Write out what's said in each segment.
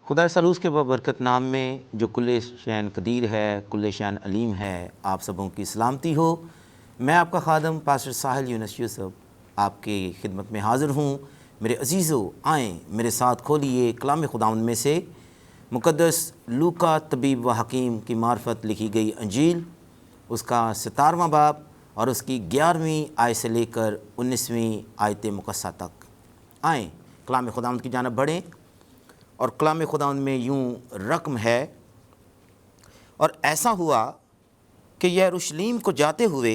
خدا سروس کے بابرکت نام میں جو کل شین قدیر ہے، کل شین علیم ہے، آپ سبوں کی سلامتی ہو۔ میں آپ کا خادم پاسٹر ساحل یونس یوسف آپ کی خدمت میں حاضر ہوں۔ میرے عزیزو، آئیں میرے ساتھ کھولیے کلام خداوند میں سے مقدس لوکا طبیب و حکیم کی معرفت لکھی گئی انجیل، اس کا 17واں باب اور اس کی 11ویں آیت سے لے کر 19ویں آیت مقدسہ تک۔ آئیں کلام خداوند کی جانب بڑھیں، اور کلام خداوند میں یوں رقم ہے، اور ایسا ہوا کہ یروشلیم کو جاتے ہوئے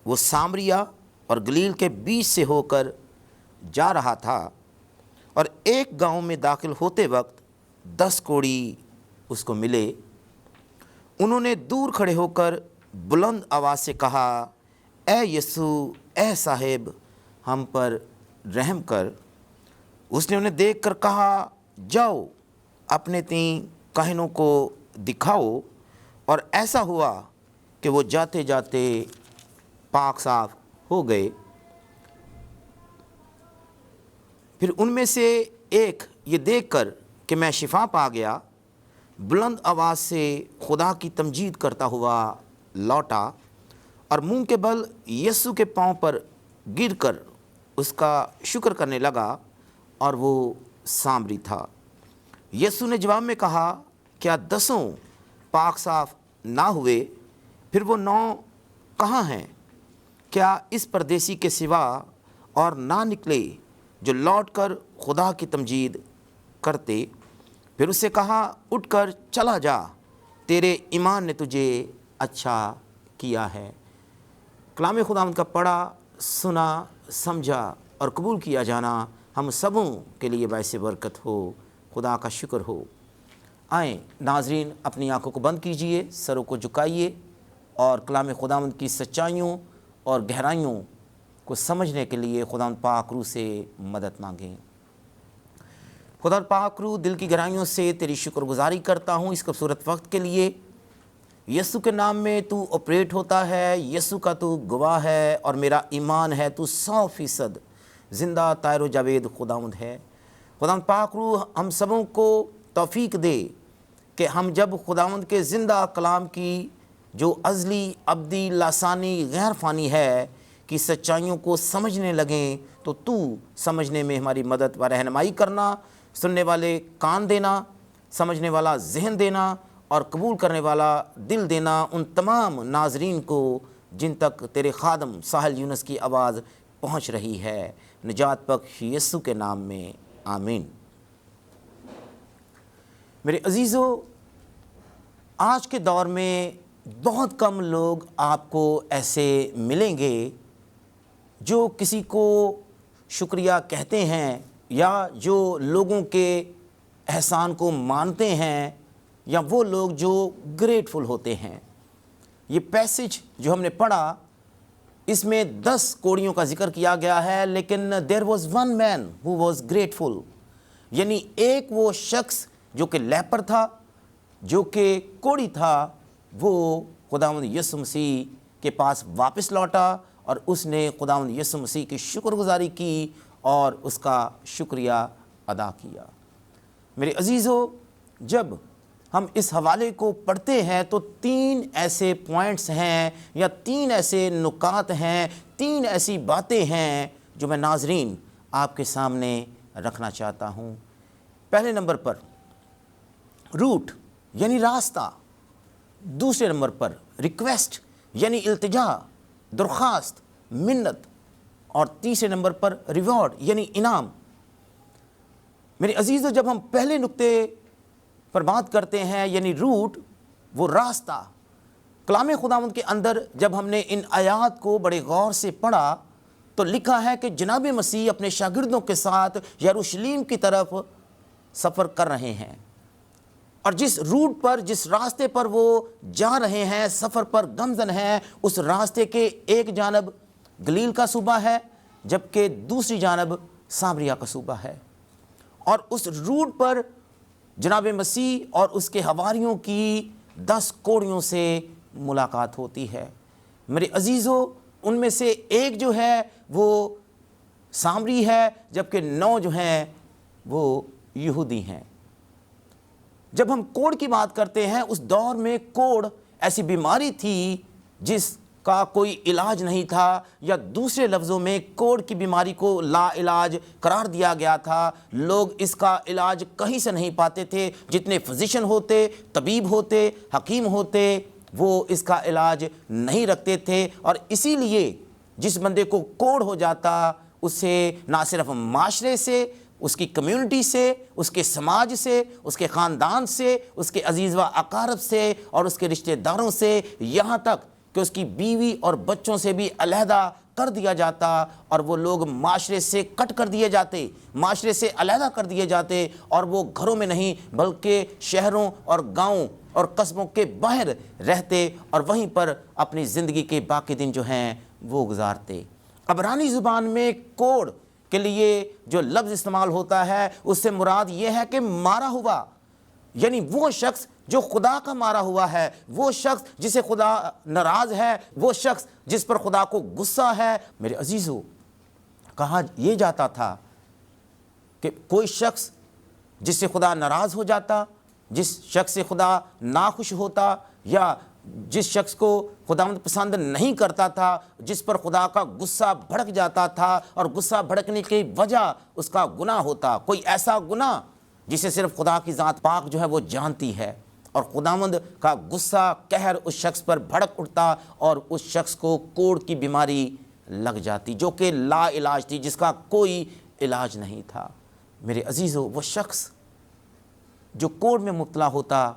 وہ سامریہ اور گلیل کے بیچ سے ہو کر جا رہا تھا، اور ایک گاؤں میں داخل ہوتے وقت 10 کوڑی اس کو ملے۔ انہوں نے دور کھڑے ہو کر بلند آواز سے کہا، اے یسوع، اے صاحب، ہم پر رحم کر۔ اس نے انہیں دیکھ کر کہا، جاؤ اپنے تین کاہنوں کو دکھاؤ۔ اور ایسا ہوا کہ وہ جاتے جاتے پاک صاف ہو گئے۔ پھر ان میں سے ایک یہ دیکھ کر کہ میں شفا پا گیا، بلند آواز سے خدا کی تمجید کرتا ہوا لوٹا، اور منہ کے بل یسوع کے پاؤں پر گر کر اس کا شکر کرنے لگا، اور وہ سامری تھا۔ یسوع نے جواب میں کہا، کیا 10 پاک صاف نہ ہوئے؟ پھر وہ 9 کہاں ہیں؟ کیا اس پردیسی کے سوا اور نہ نکلے جو لوٹ کر خدا کی تمجید کرتے؟ پھر اس سے کہا، اٹھ کر چلا جا، تیرے ایمان نے تجھے اچھا کیا ہے۔ کلام خداوند کا پڑھا، سنا، سمجھا اور قبول کیا جانا ہم سبوں کے لیے باعث برکت ہو۔ خدا کا شکر ہو۔ آئیں ناظرین، اپنی آنکھوں کو بند کیجئے، سروں کو جھکائیے، اور کلام خداوند کی سچائیوں اور گہرائیوں کو سمجھنے کے لیے خداوند پاک روح سے مدد مانگیں۔ خدا پاک روح، دل کی گہرائیوں سے تیری شکر گزاری کرتا ہوں اس خوبصورت وقت کے لیے۔ یسوع کے نام میں تو آپریٹ ہوتا ہے، یسوع کا تو گواہ ہے، اور میرا ایمان ہے تو 100% زندہ طاہر و جاوید خداوند ہے۔ خداوند پاک روح ہم سبوں کو توفیق دے کہ ہم جب خداوند کے زندہ کلام کی جو ازلی، ابدی، لاسانی، غیر فانی ہے کی سچائیوں کو سمجھنے لگیں، تو سمجھنے میں ہماری مدد و رہنمائی کرنا، سننے والے کان دینا، سمجھنے والا ذہن دینا، اور قبول کرنے والا دل دینا ان تمام ناظرین کو جن تک تیرے خادم ساحل یونس کی آواز پہنچ رہی ہے، نجات بخش یسوع کے نام میں، آمین۔ میرے عزیزو، آج کے دور میں بہت کم لوگ آپ کو ایسے ملیں گے جو کسی کو شکریہ کہتے ہیں، یا جو لوگوں کے احسان کو مانتے ہیں، یا وہ لوگ جو گریٹفل ہوتے ہیں۔ یہ پیسج جو ہم نے پڑھا، اس میں 10 کوڑیوں کا ذکر کیا گیا ہے، لیکن there was one man who was grateful، یعنی ایک وہ شخص جو کہ لیپر تھا، جو کہ کوڑی تھا، وہ خداوند یسوع مسیح کے پاس واپس لوٹا، اور اس نے خداوند یسوع مسیح کی شکر گزاری کی اور اس کا شکریہ ادا کیا۔ میرے عزیزو، جب ہم اس حوالے کو پڑھتے ہیں تو 3 ایسے پوائنٹس ہیں، یا 3 ایسے نکات ہیں، 3 ایسی باتیں ہیں جو میں ناظرین آپ کے سامنے رکھنا چاہتا ہوں۔ پہلے نمبر پر روٹ یعنی راستہ، دوسرے نمبر پر ریکویسٹ یعنی التجا، درخواست، منت، اور تیسرے نمبر پر ریوارڈ یعنی انعام۔ میرے عزیزو، جب ہم پہلے نقطے پر بات کرتے ہیں یعنی روٹ، وہ راستہ، کلام خداوند کے اندر جب ہم نے ان آیات کو بڑے غور سے پڑھا تو لکھا ہے کہ جناب مسیح اپنے شاگردوں کے ساتھ یروشلیم کی طرف سفر کر رہے ہیں، اور جس روٹ پر، جس راستے پر وہ جا رہے ہیں، سفر پر گامزن ہیں، اس راستے کے ایک جانب گلیل کا صوبہ ہے، جبکہ دوسری جانب سامریہ کا صوبہ ہے۔ اور اس روٹ پر جناب مسیح اور اس کے حواریوں کی 10 کوڑیوں سے ملاقات ہوتی ہے۔ میرے عزیزو، ان میں سے ایک جو ہے وہ سامری ہے، جبکہ 9 جو ہیں وہ یہودی ہیں۔ جب ہم کوڑ کی بات کرتے ہیں، اس دور میں کوڑ ایسی بیماری تھی جس کا کوئی علاج نہیں تھا، یا دوسرے لفظوں میں کوڑ کی بیماری کو لا علاج قرار دیا گیا تھا۔ لوگ اس کا علاج کہیں سے نہیں پاتے تھے، جتنے فزیشین ہوتے، طبیب ہوتے، حکیم ہوتے، وہ اس کا علاج نہیں رکھتے تھے، اور اسی لیے جس بندے کو کوڑ ہو جاتا، اسے نہ صرف معاشرے سے، اس کی کمیونٹی سے، اس کے سماج سے، اس کے خاندان سے، اس کے عزیز و اقارب سے اور اس کے رشتہ داروں سے، یہاں تک کہ اس کی بیوی اور بچوں سے بھی علیحدہ کر دیا جاتا، اور وہ لوگ معاشرے سے کٹ کر دیے جاتے، معاشرے سے علیحدہ کر دیے جاتے، اور وہ گھروں میں نہیں بلکہ شہروں اور گاؤں اور قصبوں کے باہر رہتے، اور وہیں پر اپنی زندگی کے باقی دن جو ہیں وہ گزارتے۔ عبرانی زبان میں کوڑ کے لیے جو لفظ استعمال ہوتا ہے، اس سے مراد یہ ہے کہ مارا ہوا، یعنی وہ شخص جو خدا کا مارا ہوا ہے، وہ شخص جسے خدا ناراض ہے، وہ شخص جس پر خدا کو غصہ ہے۔ میرے عزیزو، کہا یہ جاتا تھا کہ کوئی شخص جس سے خدا ناراض ہو جاتا، جس شخص سے خدا ناخوش ہوتا، یا جس شخص کو خداوند پسند نہیں کرتا تھا، جس پر خدا کا غصہ بھڑک جاتا تھا، اور غصہ بھڑکنے کی وجہ اس کا گناہ ہوتا، کوئی ایسا گناہ جسے صرف خدا کی ذات پاک جو ہے وہ جانتی ہے، اور خداوند کا غصہ قہر اس شخص پر بھڑک اٹھتا، اور اس شخص کو کوڑ کی بیماری لگ جاتی، جو کہ لا علاج تھی، جس کا کوئی علاج نہیں تھا۔ میرے عزیزو، وہ شخص جو کوڑ میں مبتلا ہوتا،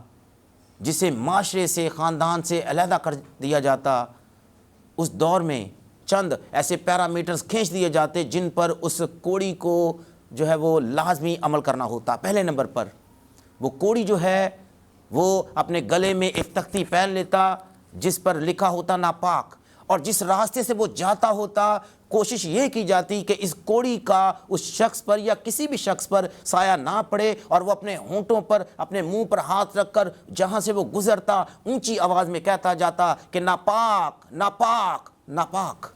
جسے معاشرے سے، خاندان سے علیحدہ کر دیا جاتا، اس دور میں چند ایسے پیرامیٹرز کھینچ دیے جاتے جن پر اس کوڑی کو جو ہے وہ لازمی عمل کرنا ہوتا۔ پہلے نمبر پر وہ کوڑی جو ہے وہ اپنے گلے میں ایک تختی پہن لیتا جس پر لکھا ہوتا ناپاک، اور جس راستے سے وہ جاتا ہوتا، کوشش یہ کی جاتی کہ اس کوڑی کا اس شخص پر یا کسی بھی شخص پر سایہ نہ پڑے، اور وہ اپنے ہونٹوں پر، اپنے منہ پر ہاتھ رکھ کر جہاں سے وہ گزرتا اونچی آواز میں کہتا جاتا کہ ناپاک، ناپاک، ناپاک۔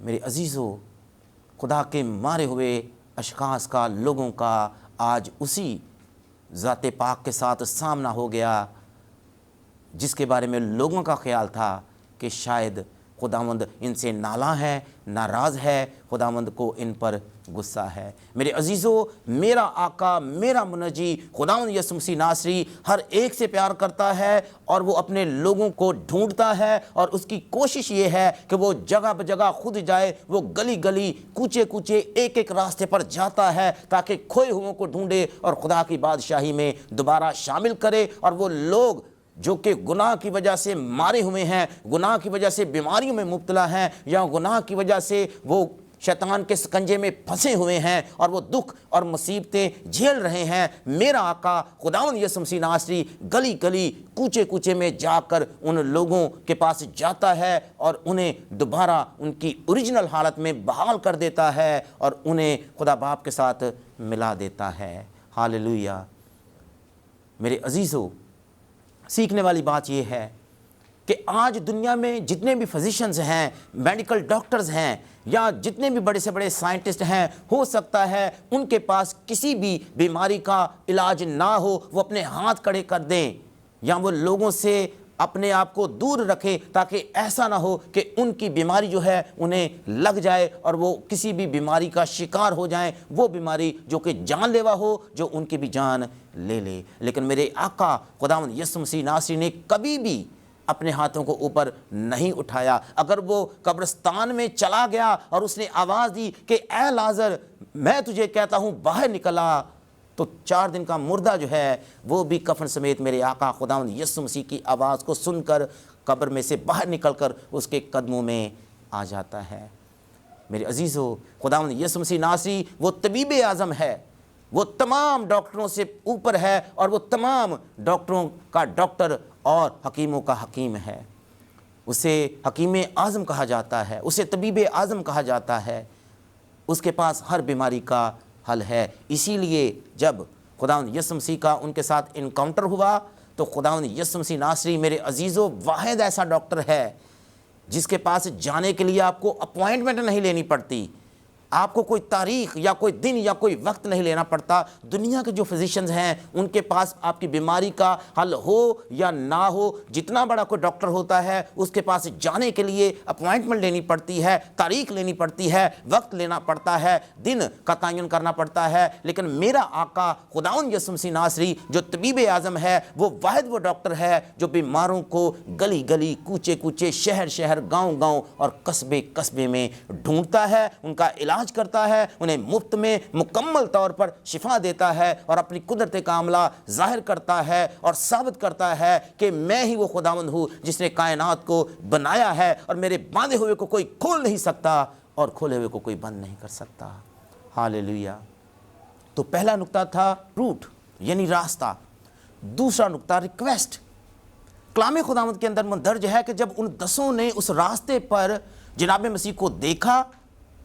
میرے عزیزو، خدا کے مارے ہوئے اشخاص کا، لوگوں کا آج اسی ذات پاک کے ساتھ سامنا ہو گیا، جس کے بارے میں لوگوں کا خیال تھا کہ شاید خداوند ان سے نالاں ہے، ناراض ہے، خداوند کو ان پر غصہ ہے۔ میرے عزیزو، میرا آقا، میرا منجی خداوند یسوع مسیح ناصری ہر ایک سے پیار کرتا ہے، اور وہ اپنے لوگوں کو ڈھونڈتا ہے، اور اس کی کوشش یہ ہے کہ وہ جگہ بجگہ خود جائے، وہ گلی گلی، کوچے کوچے، ایک ایک راستے پر جاتا ہے تاکہ کھوئے ہوئوں کو ڈھونڈے اور خدا کی بادشاہی میں دوبارہ شامل کرے۔ اور وہ لوگ جو کہ گناہ کی وجہ سے مارے ہوئے ہیں، گناہ کی وجہ سے بیماریوں میں مبتلا ہیں، یا گناہ کی وجہ سے وہ شیطان کے سکنجے میں پھنسے ہوئے ہیں اور وہ دکھ اور مصیبتیں جھیل رہے ہیں، میرا آقا خداوند یسوع مسیح ناصری گلی گلی، کوچے کوچے میں جا کر ان لوگوں کے پاس جاتا ہے، اور انہیں دوبارہ ان کی اوریجنل حالت میں بحال کر دیتا ہے، اور انہیں خدا باپ کے ساتھ ملا دیتا ہے۔ ہاللویا۔ میرے عزیزو، سیکھنے والی بات یہ ہے کہ آج دنیا میں جتنے بھی فزیشنز ہیں، میڈیکل ڈاکٹرز ہیں، یا جتنے بھی بڑے سے بڑے سائنٹسٹ ہیں، ہو سکتا ہے ان کے پاس کسی بھی بیماری کا علاج نہ ہو، وہ اپنے ہاتھ کھڑے کر دیں، یا وہ لوگوں سے اپنے آپ کو دور رکھیں تاکہ ایسا نہ ہو کہ ان کی بیماری جو ہے انہیں لگ جائے اور وہ کسی بھی بیماری کا شکار ہو جائیں، وہ بیماری جو کہ جان لیوا ہو، جو ان کی بھی جان لے لے۔ لیکن میرے آقا خداوند یسوع مسیح ناصری نے کبھی بھی اپنے ہاتھوں کو اوپر نہیں اٹھایا۔ اگر وہ قبرستان میں چلا گیا اور اس نے آواز دی کہ اے لازر، میں تجھے کہتا ہوں باہر نکلا، تو 4 دن کا مردہ جو ہے وہ بھی کفن سمیت میرے آقا خداوند یسوع مسیح کی آواز کو سن کر قبر میں سے باہر نکل کر اس کے قدموں میں آ جاتا ہے۔ میرے عزیزو، خداوند یسوع مسیح ناصری وہ طبیب اعظم ہے، وہ تمام ڈاکٹروں سے اوپر ہے، اور وہ تمام ڈاکٹروں کا ڈاکٹر اور حکیموں کا حکیم ہے۔ اسے حکیم اعظم کہا جاتا ہے، اسے طبیب اعظم کہا جاتا ہے۔ اس کے پاس ہر بیماری کا حل ہے۔ اسی لیے جب خداوند یسوع مسیح کا ان کے ساتھ انکاؤنٹر ہوا تو خداوند یسوع مسیح ناصری میرے عزیزو واحد ایسا ڈاکٹر ہے جس کے پاس جانے کے لیے آپ کو اپوائنٹمنٹ نہیں لینی پڑتی، آپ کو کوئی تاریخ یا کوئی دن یا کوئی وقت نہیں لینا پڑتا. دنیا کے جو فزیشنز ہیں ان کے پاس آپ کی بیماری کا حل ہو یا نہ ہو، جتنا بڑا کوئی ڈاکٹر ہوتا ہے اس کے پاس جانے کے لیے اپوائنٹمنٹ لینی پڑتی ہے، تاریخ لینی پڑتی ہے، وقت لینا پڑتا ہے، دن کا تعین کرنا پڑتا ہے. لیکن میرا آقا خداوند یسوع مسیح ناصری جو طبیب اعظم ہے، وہ واحد وہ ڈاکٹر ہے جو بیماروں کو گلی گلی، کوچے کوچے، شہر شہر، گاؤں گاؤں اور قصبے قصبے میں ڈھونڈتا ہے، ان کا علاج کرتا ہے، انہیں مفت میں مکمل طور پر شفا دیتا ہے اور اپنی قدرت کاملہ ظاہر کرتا ہے اور ثابت کرتا ہے کہ میں ہی وہ خداوند ہوں جس نے کائنات کو بنایا ہے، اور میرے باندھے ہوئے کو کوئی کھول نہیں سکتا اور کھولے ہوئے کو کوئی بند نہیں کر سکتا. ہاللیلویا. تو پہلا نقطہ تھا روٹ یعنی راستہ. دوسرا نقطہ ریکویسٹ. کلام خداوند کے اندر مندرج ہے کہ جب ان 10 نے اس راستے پر جناب مسیح کو دیکھا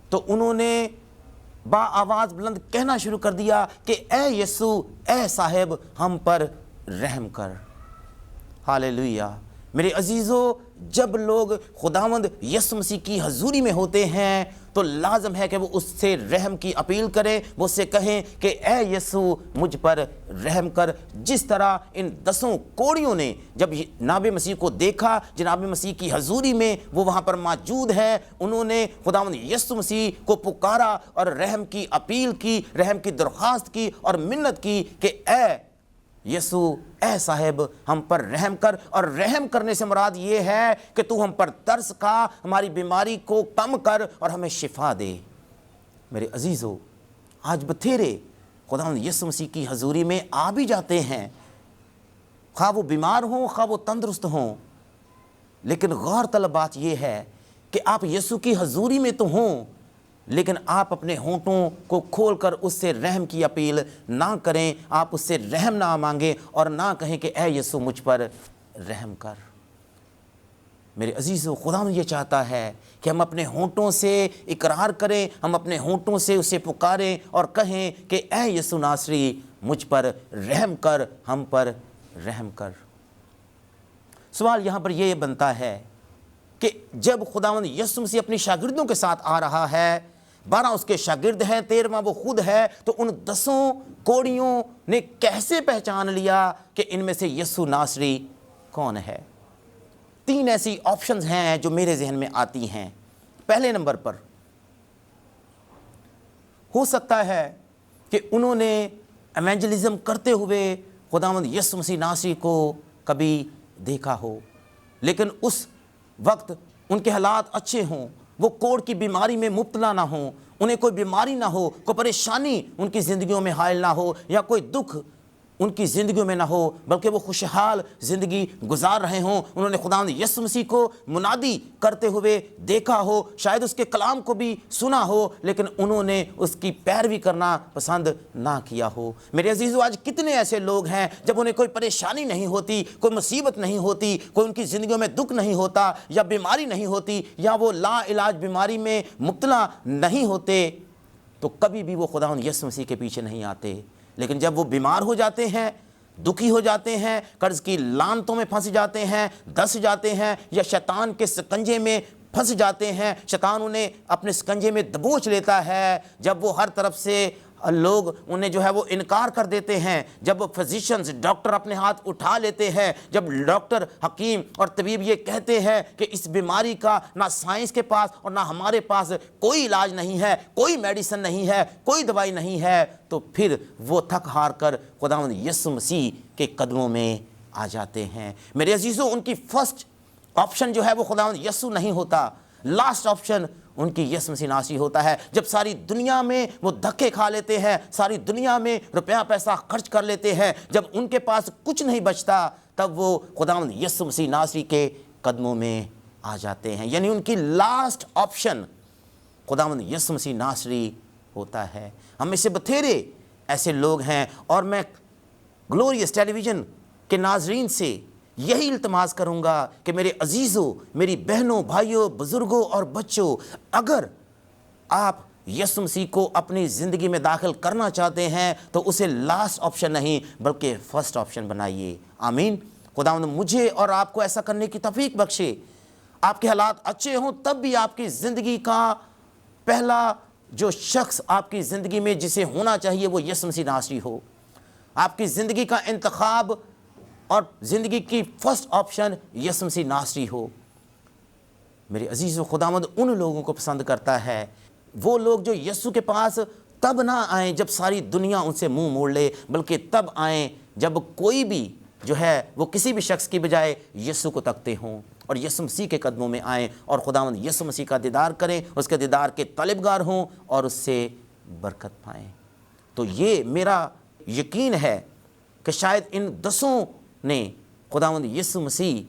تو انہوں نے با آواز بلند کہنا شروع کر دیا کہ اے یسوع، اے صاحب، ہم پر رحم کر. ہاللیلویا. میرے عزیزو، جب لوگ خداوند یسوع مسیح کی حضوری میں ہوتے ہیں تو لازم ہے کہ وہ اس سے رحم کی اپیل کریں، وہ اس سے کہیں کہ اے یسوع مجھ پر رحم کر. جس طرح ان 10 کوڑیوں نے جب جناب مسیح کو دیکھا، جناب مسیح کی حضوری میں وہ وہاں پر موجود ہے، انہوں نے خداوند یسوع مسیح کو پکارا اور رحم کی اپیل کی، رحم کی درخواست کی اور منت کی کہ اے یسوع، اے صاحب، ہم پر رحم کر. اور رحم کرنے سے مراد یہ ہے کہ تو ہم پر ترس کھا، ہماری بیماری کو کم کر اور ہمیں شفا دے. میرے عزیزو، آج بتھیرے خداوند یسوع مسیح کی حضوری میں آ بھی جاتے ہیں، خواہ وہ بیمار ہوں خواہ وہ تندرست ہوں، لیکن غور طلب بات یہ ہے کہ آپ یسوع کی حضوری میں تو ہوں لیکن آپ اپنے ہونٹوں کو کھول کر اس سے رحم کی اپیل نہ کریں، آپ اس سے رحم نہ مانگیں اور نہ کہیں کہ اے یسوع مجھ پر رحم کر. میرے عزیزو، خداوند یہ چاہتا ہے کہ ہم اپنے ہونٹوں سے اقرار کریں، ہم اپنے ہونٹوں سے اسے پکاریں اور کہیں کہ اے یسوع ناصری مجھ پر رحم کر، ہم پر رحم کر. سوال یہاں پر یہ بنتا ہے کہ جب خداوند یسوع مسیح اپنی شاگردوں کے ساتھ آ رہا ہے، 12 اس کے شاگرد ہیں، 13واں وہ خود ہے، تو ان 10 کوڑیوں نے کیسے پہچان لیا کہ ان میں سے یسوع ناصری کون ہے؟ 3 ایسی آپشنز ہیں جو میرے ذہن میں آتی ہیں. پہلے نمبر پر ہو سکتا ہے کہ انہوں نے ایونجلزم کرتے ہوئے خداوند یسوع مسیح ناصری کو کبھی دیکھا ہو، لیکن اس وقت ان کے حالات اچھے ہوں، وہ کوڑ کی بیماری میں مبتلا نہ ہوں، انہیں کوئی بیماری نہ ہو، کوئی پریشانی ان کی زندگیوں میں حائل نہ ہو یا کوئی دکھ ان کی زندگیوں میں نہ ہو، بلکہ وہ خوشحال زندگی گزار رہے ہوں. انہوں نے خداوند یسوع مسیح کو منادی کرتے ہوئے دیکھا ہو، شاید اس کے کلام کو بھی سنا ہو، لیکن انہوں نے اس کی پیروی کرنا پسند نہ کیا ہو. میرے عزیزو، آج کتنے ایسے لوگ ہیں جب انہیں کوئی پریشانی نہیں ہوتی، کوئی مصیبت نہیں ہوتی، کوئی ان کی زندگیوں میں دکھ نہیں ہوتا یا بیماری نہیں ہوتی یا وہ لا علاج بیماری میں مبتلا نہیں ہوتے، تو کبھی بھی وہ خداوند یسوع مسیح کے پیچھے نہیں آتے. لیکن جب وہ بیمار ہو جاتے ہیں، دکھی ہو جاتے ہیں، قرض کی لعنتوں میں پھنس جاتے ہیں، دس جاتے ہیں یا شیطان کے سکنجے میں پھنس جاتے ہیں، شیطان انہیں اپنے سکنجے میں دبوچ لیتا ہے، جب وہ ہر طرف سے لوگ انہیں جو ہے وہ انکار کر دیتے ہیں، جب فزیشنز ڈاکٹر اپنے ہاتھ اٹھا لیتے ہیں، جب ڈاکٹر حکیم اور طبیب یہ کہتے ہیں کہ اس بیماری کا نہ سائنس کے پاس اور نہ ہمارے پاس کوئی علاج نہیں ہے، کوئی میڈیسن نہیں ہے، کوئی دوائی نہیں ہے، تو پھر وہ تھک ہار کر خداوند یسوع مسیح کے قدموں میں آ جاتے ہیں. میرے عزیزو، ان کی فرسٹ آپشن جو ہے وہ خداوند یسوع نہیں ہوتا، لاسٹ آپشن ان کی یسوع مسیح ناصری ہوتا ہے. جب ساری دنیا میں وہ دھکے کھا لیتے ہیں، ساری دنیا میں روپیہ پیسہ خرچ کر لیتے ہیں، جب ان کے پاس کچھ نہیں بچتا، تب وہ خداوند یسوع مسیح ناصری کے قدموں میں آ جاتے ہیں. یعنی ان کی لاسٹ آپشن خداوند یسوع مسیح ناصری ہوتا ہے. ہم میں سے بتھیرے ایسے لوگ ہیں، اور میں گلوریس ٹیلی ویژن کے ناظرین سے یہی التماس کروں گا کہ میرے عزیزوں، میری بہنوں، بھائیوں، بزرگوں اور بچوں، اگر آپ یسوع مسیح کو اپنی زندگی میں داخل کرنا چاہتے ہیں تو اسے لاسٹ آپشن نہیں بلکہ فرسٹ آپشن بنائیے. آمین. خداوند مجھے اور آپ کو ایسا کرنے کی توفیق بخشے. آپ کے حالات اچھے ہوں تب بھی آپ کی زندگی کا پہلا جو شخص آپ کی زندگی میں جسے ہونا چاہیے وہ یسوع مسیح ناصری ہو. آپ کی زندگی کا انتخاب اور زندگی کی فرسٹ آپشن یسوع مسیح ناصری ہو. میرے عزیزو، خداوند ان لوگوں کو پسند کرتا ہے، وہ لوگ جو یسوع کے پاس تب نہ آئیں جب ساری دنیا ان سے منہ موڑ لے، بلکہ تب آئیں جب کوئی بھی جو ہے وہ کسی بھی شخص کی بجائے یسوع کو تکتے ہوں اور یسوع مسیح کے قدموں میں آئیں اور خداوند یسوع مسیح کا دیدار کریں، اس کے دیدار کے طلبگار ہوں اور اس سے برکت پائیں. تو یہ میرا یقین ہے کہ شاید ان 10 نے خداوند یسوع مسیح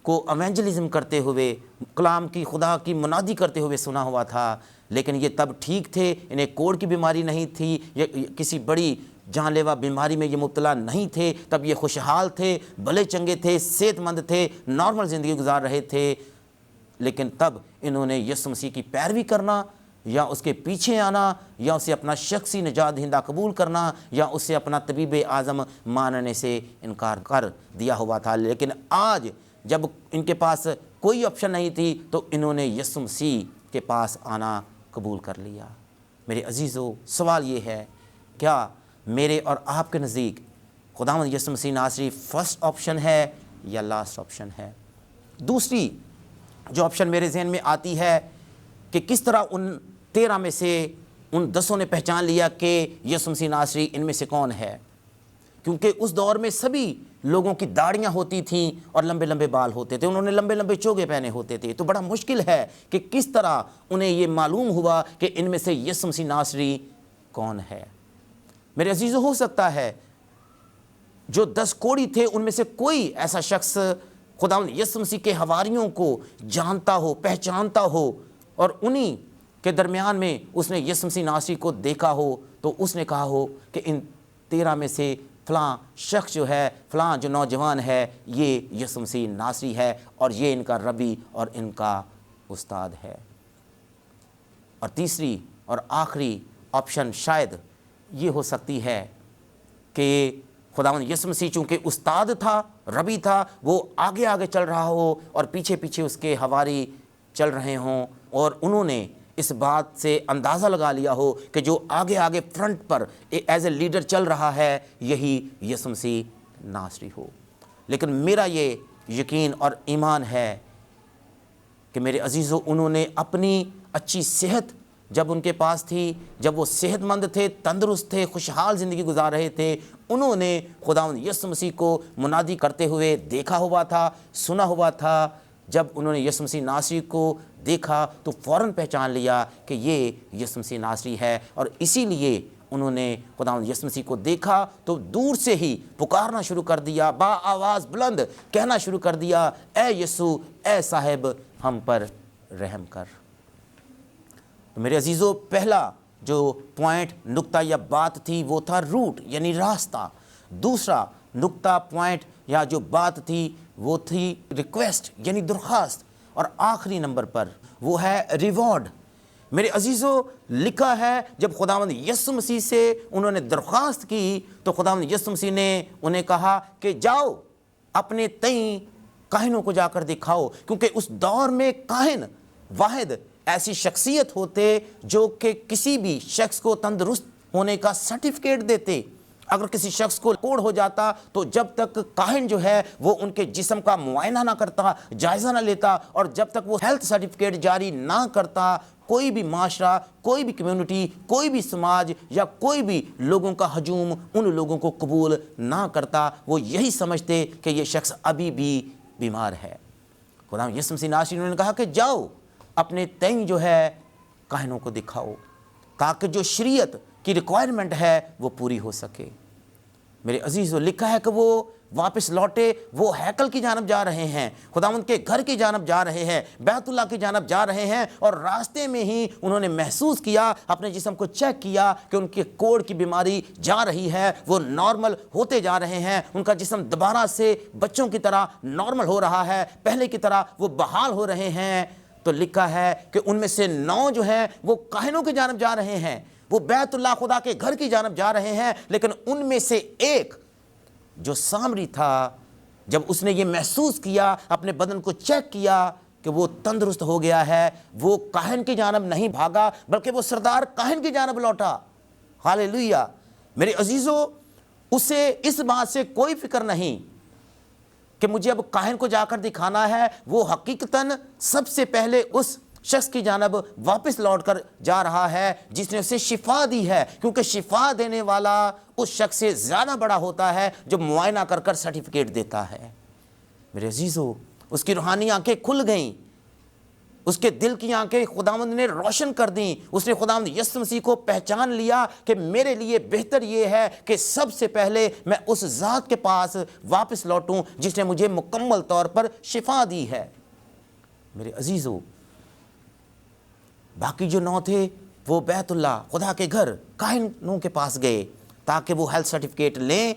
کو ایونجلزم کرتے ہوئے، کلام کی خدا کی منادی کرتے ہوئے سنا ہوا تھا، لیکن یہ تب ٹھیک تھے، انہیں کوڑ کی بیماری نہیں تھی، یا کسی بڑی جان لیوا بیماری میں یہ مبتلا نہیں تھے، تب یہ خوشحال تھے، بھلے چنگے تھے، صحت مند تھے، نارمل زندگی گزار رہے تھے. لیکن تب انہوں نے یسوع مسیح کی پیروی کرنا یا اس کے پیچھے آنا یا اسے اپنا شخصی نجات دہندہ قبول کرنا یا اسے اپنا طبیب اعظم ماننے سے انکار کر دیا ہوا تھا. لیکن آج جب ان کے پاس کوئی آپشن نہیں تھی تو انہوں نے یسوع مسیح کے پاس آنا قبول کر لیا. میرے عزیزو، سوال یہ ہے، کیا میرے اور آپ کے نزدیک خداوند یسوع مسیح ناصری فرسٹ آپشن ہے یا لاسٹ آپشن ہے؟ دوسری جو آپشن میرے ذہن میں آتی ہے کہ کس طرح ان 13 میں سے ان 10 نے پہچان لیا کہ یسوع مسیح ناصری ان میں سے کون ہے، کیونکہ اس دور میں سبھی لوگوں کی داڑیاں ہوتی تھیں اور لمبے لمبے بال ہوتے تھے، انہوں نے لمبے لمبے چوگے پہنے ہوتے تھے. تو بڑا مشکل ہے کہ کس طرح انہیں یہ معلوم ہوا کہ ان میں سے یسوع مسیح ناصری کون ہے. میرے عزیزو، ہو سکتا ہے جو 10 کوڑی تھے ان میں سے کوئی ایسا شخص خداوند یسوع مسیح کے حواریوں کو جانتا ہو، پہچانتا ہو اور انہی کے درمیان میں اس نے یسوع مسیح ناصری کو دیکھا ہو تو اس نے کہا ہو کہ ان 13 میں سے فلاں شخص جو ہے، فلاں جو نوجوان ہے، یہ یسوع مسیح ناصری ہے اور یہ ان کا ربی اور ان کا استاد ہے. اور تیسری اور آخری آپشن شاید یہ ہو سکتی ہے کہ خداوند یسوع مسیح چونکہ استاد تھا، ربی تھا، وہ آگے آگے چل رہا ہو اور پیچھے پیچھے اس کے حواری چل رہے ہوں اور انہوں نے اس بات سے اندازہ لگا لیا ہو کہ جو آگے آگے front per as a leader چل رہا ہے یہی یسوع مسیح ناصری ہو. لیکن میرا یہ یقین اور ایمان ہے کہ میرے عزیزو، انہوں نے اپنی اچھی صحت جب ان کے پاس تھی، جب وہ صحت مند تھے، تندرست تھے، خوشحال زندگی گزار رہے تھے، انہوں نے خداوند یسوع مسیح کو منادی کرتے ہوئے دیکھا ہوا تھا، سنا ہوا تھا. جب انہوں نے یسوع مسیح ناصری کو دیکھا تو فوراً پہچان لیا کہ یہ یسوع مسیح ناصری ہے اور اسی لیے انہوں نے خداوند یسوع مسیح کو دیکھا تو دور سے ہی پکارنا شروع کر دیا، با آواز بلند کہنا شروع کر دیا، اے یسوع، اے صاحب، ہم پر رحم کر. تو میرے عزیزو، پہلا جو پوائنٹ، نقطہ یا بات تھی وہ تھا روٹ یعنی راستہ. دوسرا نقطہ، پوائنٹ یا جو بات تھی وہ تھی ریکویسٹ یعنی درخواست. اور آخری نمبر پر وہ ہے ریوارڈ. میرے عزیزو، لکھا ہے جب خداوند یسوع مسیح سے انہوں نے درخواست کی تو خداوند یسوع مسیح نے انہیں کہا کہ جاؤ اپنے تئیں کاہنوں کو جا کر دکھاؤ، کیونکہ اس دور میں کاہن واحد ایسی شخصیت ہوتے جو کہ کسی بھی شخص کو تندرست ہونے کا سرٹیفکیٹ دیتے. اگر کسی شخص کو کوڑ ہو جاتا تو جب تک کاہن جو ہے وہ ان کے جسم کا معائنہ نہ کرتا، جائزہ نہ لیتا اور جب تک وہ ہیلتھ سرٹیفکیٹ جاری نہ کرتا، کوئی بھی معاشرہ، کوئی بھی کمیونٹی، کوئی بھی سماج یا کوئی بھی لوگوں کا ہجوم ان لوگوں کو قبول نہ کرتا. وہ یہی سمجھتے کہ یہ شخص ابھی بھی بیمار ہے. خدا یسوع مسیح ناصری نے کہا کہ جاؤ اپنے تئیں جو ہے کاہنوں کو دکھاؤ تاکہ جو شریعت کی ریکوائرمنٹ ہے وہ پوری ہو سکے. میرے عزیزو، لکھا ہے کہ وہ واپس لوٹے، وہ ہیکل کی جانب جا رہے ہیں، خداوند کے گھر کی جانب جا رہے ہیں، بیت اللہ کی جانب جا رہے ہیں اور راستے میں ہی انہوں نے محسوس کیا، اپنے جسم کو چیک کیا کہ ان کے کوڑ کی بیماری جا رہی ہے، وہ نارمل ہوتے جا رہے ہیں، ان کا جسم دوبارہ سے بچوں کی طرح نارمل ہو رہا ہے، پہلے کی طرح وہ بحال ہو رہے ہیں. تو لکھا ہے کہ ان میں سے 9 جو ہیں وہ کاہنوں کی جانب جا رہے ہیں، وہ بیت اللہ خدا کے گھر کی جانب جا رہے ہیں. لیکن ان میں سے ایک جو سامری تھا، جب اس نے یہ محسوس کیا، اپنے بدن کو چیک کیا کہ وہ تندرست ہو گیا ہے، وہ کاہن کی جانب نہیں بھاگا بلکہ وہ سردار کاہن کی جانب لوٹا۔ ہاللیلویہ۔ میرے عزیزو، اسے اس بات سے کوئی فکر نہیں کہ مجھے اب کاہن کو جا کر دکھانا ہے، وہ حقیقتاً سب سے پہلے اس شخص کی جانب واپس لوٹ کر جا رہا ہے جس نے اسے شفا دی ہے، کیونکہ شفا دینے والا اس شخص سے زیادہ بڑا ہوتا ہے جو معائنہ کر کر سرٹیفکیٹ دیتا ہے۔ میرے عزیزو، اس کی روحانی آنکھیں کھل گئیں، اس کے دل کی آنکھیں خداوند نے روشن کر دیں۔ اس نے خداوند یسوع مسیح کو پہچان لیا کہ میرے لیے بہتر یہ ہے کہ سب سے پہلے میں اس ذات کے پاس واپس لوٹوں جس نے مجھے مکمل طور پر شفا دی ہے۔ میرے عزیزو، باقی جو 9 تھے وہ بیت اللہ، خدا کے گھر، کاہنوں کے پاس گئے تاکہ وہ ہیلتھ سرٹیفکیٹ لیں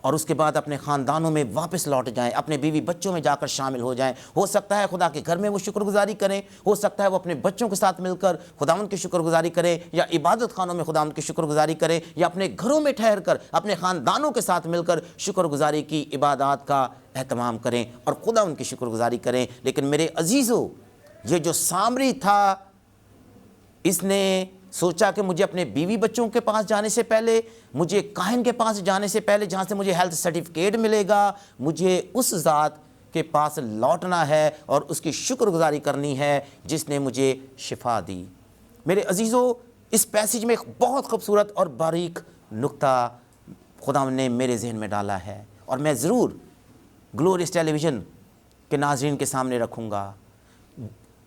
اور اس کے بعد اپنے خاندانوں میں واپس لوٹ جائیں، اپنے بیوی بچوں میں جا کر شامل ہو جائیں۔ ہو سکتا ہے خدا کے گھر میں وہ شکر گزاری کریں، ہو سکتا ہے وہ اپنے بچوں کے ساتھ مل کر خداوند کی شکر گزاری کریں، یا عبادت خانوں میں خداوند کی شکر گزاری کریں، یا اپنے گھروں میں ٹھہر کر اپنے خاندانوں کے ساتھ مل کر شکر گزاری کی عبادات کا اہتمام کریں اور خداوند کی شکر گزاری کریں۔ لیکن میرے عزیزو، یہ جو سامری تھا، اس نے سوچا کہ مجھے اپنے بیوی بچوں کے پاس جانے سے پہلے، مجھے کاہن کے پاس جانے سے پہلے جہاں سے مجھے ہیلتھ سرٹیفکیٹ ملے گا، مجھے اس ذات کے پاس لوٹنا ہے اور اس کی شکر گزاری کرنی ہے جس نے مجھے شفا دی۔ میرے عزیزو، اس پیسیج میں ایک بہت خوبصورت اور باریک نکتہ خدا نے میرے ذہن میں ڈالا ہے اور میں ضرور گلوریس ٹیلی ویژن کے ناظرین کے سامنے رکھوں گا۔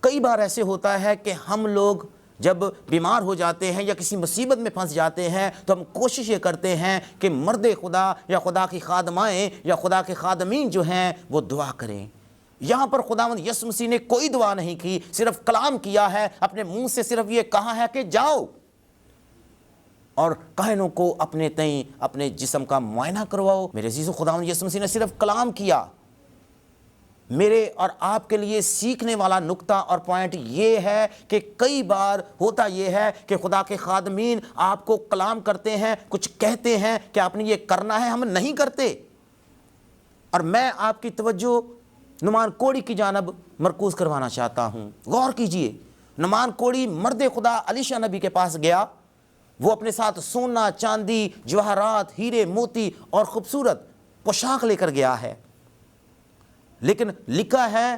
کئی بار ایسے ہوتا ہے کہ ہم لوگ جب بیمار ہو جاتے ہیں یا کسی مصیبت میں پھنس جاتے ہیں تو ہم کوشش یہ کرتے ہیں کہ مرد خدا یا خدا کی خادمائیں یا خدا کے خادمین جو ہیں وہ دعا کریں۔ یہاں پر خداوند یسوع مسیح نے کوئی دعا نہیں کی، صرف کلام کیا ہے، اپنے منہ سے صرف یہ کہا ہے کہ جاؤ اور کاہنوں کو اپنے تئیں اپنے جسم کا معائنہ کرواؤ۔ میرے عزیزو، خداوند یسوع مسیح نے صرف کلام کیا۔ میرے اور آپ کے لیے سیکھنے والا نکتہ اور پوائنٹ یہ ہے کہ کئی بار ہوتا یہ ہے کہ خدا کے خادمین آپ کو کلام کرتے ہیں، کچھ کہتے ہیں کہ آپ نے یہ کرنا ہے، ہم نہیں کرتے۔ اور میں آپ کی توجہ نعمان کوڑی کی جانب مرکوز کروانا چاہتا ہوں۔ غور کیجئے، نعمان کوڑی مرد خدا الیشا نبی کے پاس گیا، وہ اپنے ساتھ سونا، چاندی، جواہرات، ہیرے، موتی اور خوبصورت پوشاک لے کر گیا ہے، لیکن لکھا ہے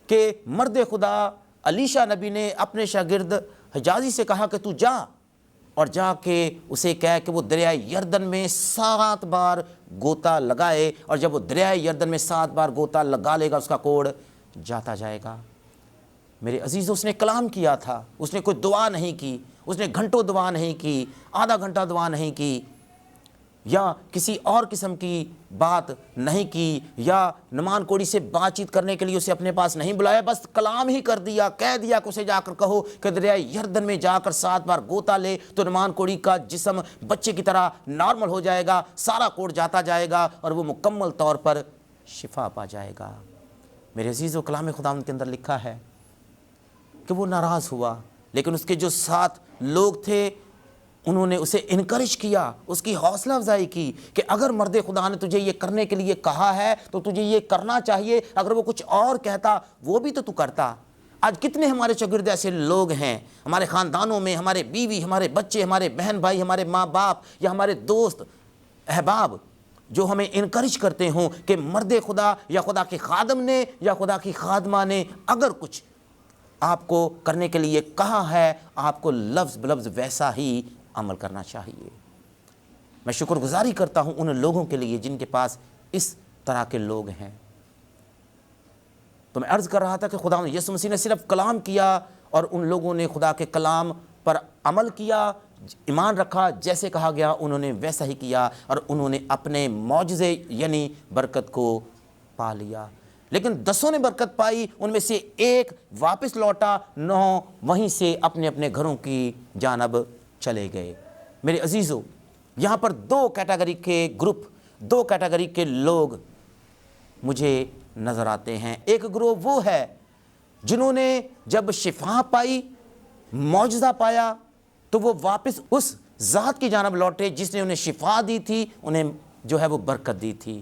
کہ مرد خدا الیشا نبی نے اپنے شاگرد حجازی سے کہا کہ تو جا اور جا کے اسے کہہ کہ وہ دریائے یردن میں 7 بار گوتا لگائے، اور جب وہ دریائے یردن میں 7 بار گوتا لگا لے گا اس کا کوڑ جاتا جائے گا۔ میرے عزیزو، اس نے کلام کیا تھا، اس نے کوئی دعا نہیں کی، اس نے گھنٹوں دعا نہیں کی، آدھا گھنٹہ دعا نہیں کی، یا کسی اور قسم کی بات نہیں کی، یا نعمان کوڑی سے بات چیت کرنے کے لیے اسے اپنے پاس نہیں بلایا، بس کلام ہی کر دیا، کہہ دیا کہ اسے جا کر کہو کہ دریائے یردن میں جا کر 7 بار گوتا لے تو نعمان کوڑی کا جسم بچے کی طرح نارمل ہو جائے گا، سارا کوڑ جاتا جائے گا اور وہ مکمل طور پر شفا پا جائے گا۔ میرے عزیزو، کلام خداوند کے اندر لکھا ہے کہ وہ ناراض ہوا، لیکن اس کے جو 7 لوگ تھے انہوں نے اسے انکریج کیا، اس کی حوصلہ افزائی کی کہ اگر مرد خدا نے تجھے یہ کرنے کے لیے کہا ہے تو تجھے یہ کرنا چاہیے، اگر وہ کچھ اور کہتا وہ بھی تو کرتا۔ آج کتنے ہمارے شاگرد ایسے لوگ ہیں ہمارے خاندانوں میں، ہمارے بیوی، ہمارے بچے، ہمارے بہن بھائی، ہمارے ماں باپ یا ہمارے دوست احباب جو ہمیں انکریج کرتے ہوں کہ مرد خدا یا خدا کے خادم نے یا خدا کی خادمہ نے اگر کچھ آپ کو کرنے کے لیے کہا ہے، آپ کو لفظ بلفظ ویسا ہی عمل کرنا چاہیے۔ میں شکر گزاری کرتا ہوں ان لوگوں کے لیے جن کے پاس اس طرح کے لوگ ہیں۔ تو میں عرض کر رہا تھا کہ خدا یسوع مسیح نے صرف کلام کیا اور ان لوگوں نے خدا کے کلام پر عمل کیا، ایمان رکھا، جیسے کہا گیا انہوں نے ویسا ہی کیا اور انہوں نے اپنے معجزے یعنی برکت کو پا لیا۔ لیکن 10 نے برکت پائی، ان میں سے ایک واپس لوٹا، 9 وہیں سے اپنے اپنے گھروں کی جانب چلے گئے۔ میرے عزیزو، یہاں پر 2 کیٹیگری کے گروپ، 2 کیٹیگری کے لوگ مجھے نظر آتے ہیں۔ ایک گروہ وہ ہے جنہوں نے جب شفا پائی، معجزہ پایا، تو وہ واپس اس ذات کی جانب لوٹے جس نے انہیں شفا دی تھی، انہیں جو ہے وہ برکت دی تھی۔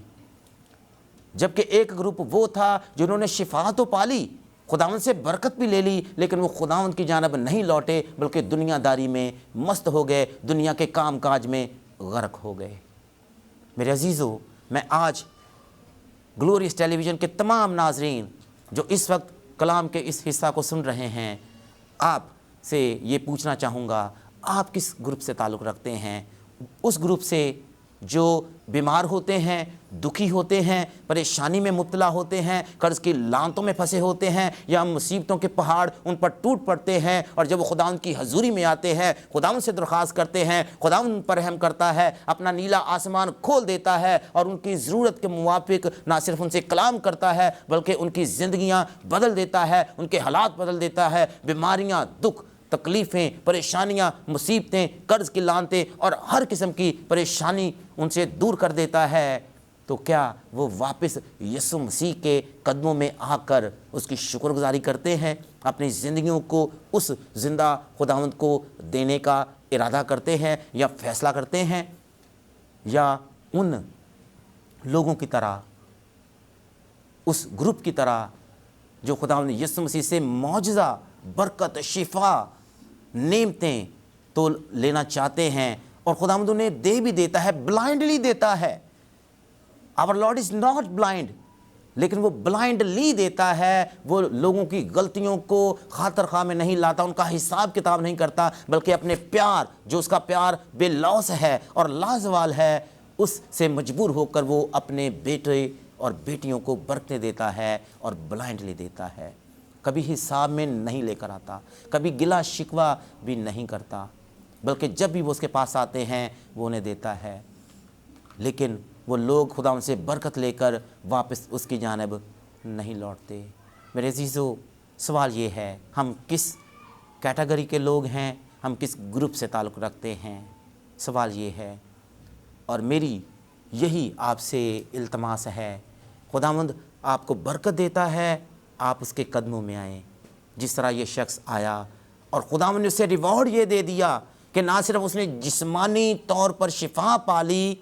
جبکہ ایک گروپ وہ تھا جنہوں نے شفا تو پالی خداوند سے برکت بھی لے لی لیکن وہ خداوند کی جانب نہیں لوٹے بلکہ دنیا داری میں مست ہو گئے، دنیا کے کام کاج میں غرق ہو گئے۔ میرے عزیزو، میں آج گلوریس ٹیلی ویژن کے تمام ناظرین جو اس وقت کلام کے اس حصہ کو سن رہے ہیں، آپ سے یہ پوچھنا چاہوں گا، آپ کس گروپ سے تعلق رکھتے ہیں؟ اس گروپ سے جو بیمار ہوتے ہیں، دکھی ہوتے ہیں، پریشانی میں مبتلا ہوتے ہیں، قرض کی لانتوں میں پھنسے ہوتے ہیں، یا مصیبتوں کے پہاڑ ان پر ٹوٹ پڑتے ہیں، اور جب وہ خداوند کی حضوری میں آتے ہیں، خداوند سے درخواست کرتے ہیں، خداوند ان پر رحم کرتا ہے، اپنا نیلا آسمان کھول دیتا ہے اور ان کی ضرورت کے موافق نہ صرف ان سے کلام کرتا ہے بلکہ ان کی زندگیاں بدل دیتا ہے، ان کے حالات بدل دیتا ہے، بیماریاں، دکھ، تکلیفیں، پریشانیاں، مصیبتیں، قرض کی لانتیں اور ہر قسم کی پریشانی ان سے دور کر دیتا ہے، تو کیا وہ واپس یسوع مسیح کے قدموں میں آ کر اس کی شکر گزاری کرتے ہیں، اپنی زندگیوں کو اس زندہ خداوند کو دینے کا ارادہ کرتے ہیں یا فیصلہ کرتے ہیں، یا ان لوگوں کی طرح، اس گروپ کی طرح جو خداوند یسوع مسیح سے معجزہ، برکت، شفا، نعمتیں تو لینا چاہتے ہیں اور خداوند انہیں دے بھی دیتا ہے، بلائنڈلی دیتا ہے۔ Our Lord is not blind، لیکن وہ بلائنڈلی دیتا ہے، وہ لوگوں کی غلطیوں کو خاطر خواہ میں نہیں لاتا، ان کا حساب کتاب نہیں کرتا، بلکہ اپنے پیار، جو اس کا پیار بے لوث ہے اور لازوال ہے، اس سے مجبور ہو کر وہ اپنے بیٹے اور بیٹیوں کو برکتیں دیتا ہے اور بلائنڈلی دیتا ہے، کبھی حساب میں نہیں لے کر آتا، کبھی گلا شکوہ بھی نہیں کرتا، بلکہ جب بھی وہ اس کے پاس آتے ہیں وہ انہیں دیتا ہے۔ لیکن وہ لوگ خدا ان سے برکت لے کر واپس اس کی جانب نہیں لوٹتے۔ میرے عزیزو، سوال یہ ہے، ہم کس کیٹیگری کے لوگ ہیں، ہم کس گروپ سے تعلق رکھتے ہیں؟ سوال یہ ہے، اور میری یہی آپ سے التماس ہے، خداوند آپ کو برکت دیتا ہے، آپ اس کے قدموں میں آئیں، جس طرح یہ شخص آیا اور خداوند نے اسے ریوارڈ یہ دے دیا کہ نہ صرف اس نے جسمانی طور پر شفا پالی،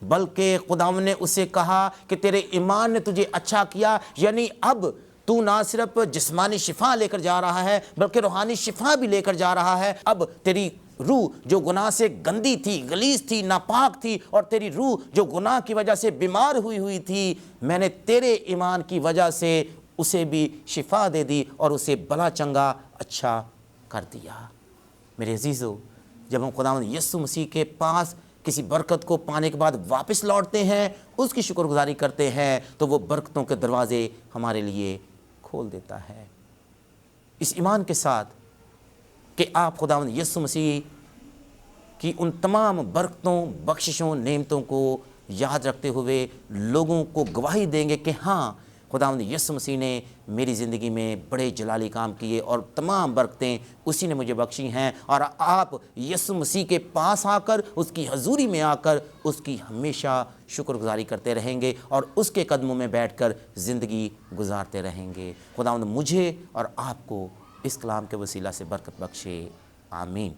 بلکہ خداوند نے اسے کہا کہ تیرے ایمان نے تجھے اچھا کیا، یعنی اب تو نہ صرف جسمانی شفا لے کر جا رہا ہے بلکہ روحانی شفا بھی لے کر جا رہا ہے۔ اب تیری روح جو گناہ سے گندی تھی، غلیظ تھی، ناپاک تھی، اور تیری روح جو گناہ کی وجہ سے بیمار ہوئی تھی، میں نے تیرے ایمان کی وجہ سے اسے بھی شفا دے دی اور اسے بلا چنگا اچھا کر دیا۔ میرے عزیزو، جب ہم خداوند یسوع مسیح کے پاس کسی برکت کو پانے کے بعد واپس لوٹتے ہیں، اس کی شکر گزاری کرتے ہیں، تو وہ برکتوں کے دروازے ہمارے لیے کھول دیتا ہے۔ اس ایمان کے ساتھ کہ آپ خداوند یسوع مسیح کی ان تمام برکتوں، بخششوں، نعمتوں کو یاد رکھتے ہوئے لوگوں کو گواہی دیں گے کہ ہاں، خداوند یسوع مسیح نے میری زندگی میں بڑے جلالی کام کیے اور تمام برکتیں اسی نے مجھے بخشی ہیں، اور آپ یسوع مسیح کے پاس آ کر، اس کی حضوری میں آ کر اس کی ہمیشہ شکر گزاری کرتے رہیں گے اور اس کے قدموں میں بیٹھ کر زندگی گزارتے رہیں گے۔ خداوند مجھے اور آپ کو اس کلام کے وسیلہ سے برکت بخشے، آمین۔